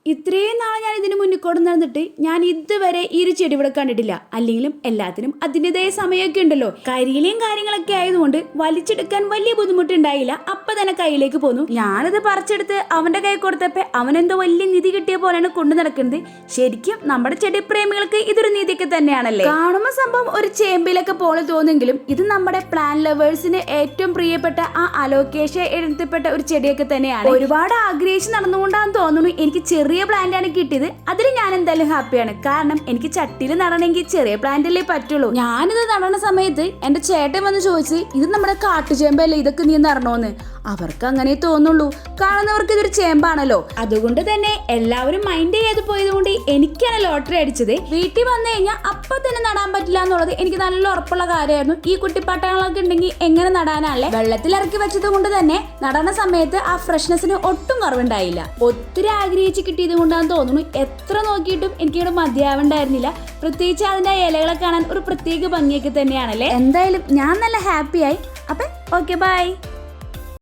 ഇത്രയും നാളെ ഞാൻ ഇതിന് മുന്നിൽ കൊണ്ട് നടന്നിട്ട് ഞാൻ ഇതുവരെ ഈ ഒരു ചെടി ഇവിടെ കണ്ടിട്ടില്ല. അല്ലെങ്കിലും എല്ലാത്തിനും അതിൻ്റെതായ സമയമൊക്കെ ഉണ്ടല്ലോ. കരിയിലെയും കാര്യങ്ങളൊക്കെ ആയതുകൊണ്ട് വലിച്ചെടുക്കാൻ വലിയ ബുദ്ധിമുട്ടുണ്ടായില്ല. അപ്പൊ തന്നെ കയ്യിലേക്ക് പോന്നു. ഞാനത് പറിച്ചെടുത്ത് അവന്റെ കൈ കൊടുത്തപ്പോ അവനെന്തോ വലിയ നിധി കിട്ടിയ പോലെയാണ് കൊണ്ടു നടക്കുന്നത്. ശരിക്കും നമ്മുടെ ചെടി പ്രേമികൾക്ക് ഇതൊരു നിധിയൊക്കെ തന്നെയാണല്ലേ. കാണുമ്പോ സംഭവം ഒരു ചേമ്പിലൊക്കെ പോലെ തോന്നെങ്കിലും ഇത് നമ്മുടെ പ്ലാൻ ലവേഴ്സിന് ഏറ്റവും പ്രിയപ്പെട്ട ആ അലോക്കേഷ എഴുതപ്പെട്ട ഒരു ചെടിയൊക്കെ തന്നെയാണ്. ഒരുപാട് ആഗ്രഹിച്ച് നടന്നുകൊണ്ടാന്ന് തോന്നുന്നു എനിക്ക് ചെറിയ പ്ലാന്റ് ആണ് കിട്ടിയത്. അതിൽ ഞാൻ എന്തായാലും ഹാപ്പിയാണ്. കാരണം എനിക്ക് ചട്ടിയിൽ നടണമെങ്കിൽ ചെറിയ പ്ലാന്റ് അല്ലേ പറ്റുള്ളൂ. ഞാനിത് നടണ സമയത്ത് എന്റെ ചേട്ടൻ വന്ന് ചോദിച്ച് ഇത് നമ്മുടെ കാട്ടുചേമ്പല്ലേ, ഇതൊക്കെ നീ നടണോന്ന്. അവർക്ക് അങ്ങനെ തോന്നുള്ളൂ, കാണുന്നവർക്ക് ഇതൊരു ചേമ്പാണല്ലോ. അതുകൊണ്ട് തന്നെ എല്ലാവരും മൈൻഡ് ചെയ്ത് പോയത് കൊണ്ട് എനിക്കാണ് ലോട്ടറി അടിച്ചത്. വീട്ടിൽ വന്നു കഴിഞ്ഞാൽ അപ്പൊ തന്നെ നടാൻ പറ്റില്ല എന്നുള്ളത് എനിക്ക് നല്ല ഉറപ്പുള്ള കാര്യമായിരുന്നു. ഈ കുട്ടിപ്പാട്ടങ്ങളൊക്കെ ഉണ്ടെങ്കിൽ എങ്ങനെ നടാനല്ലേ. വെള്ളത്തിൽ ഇറക്കി വെച്ചത് കൊണ്ട് തന്നെ നടണ സമയത്ത് ആ ഫ്രഷ്നെസ്സിന് ഒട്ടും കുറവുണ്ടായില്ല. ഒത്തിരി ആഗ്രഹിച്ച് കിട്ടിയത് കൊണ്ടാന്ന് തോന്നുന്നു. എത്ര നോക്കിയിട്ടും എനിക്കിവിടെ മതിയാവണ്ടായിരുന്നില്ല. പ്രത്യേകിച്ച് അതിന്റെ ഇലകളെ കാണാൻ ഒരു പ്രത്യേക ഭംഗിയൊക്കെ തന്നെയാണല്ലേ. എന്തായാലും ഞാൻ നല്ല ഹാപ്പിയായി. അപ്പൊ ഓക്കെ, ബൈ.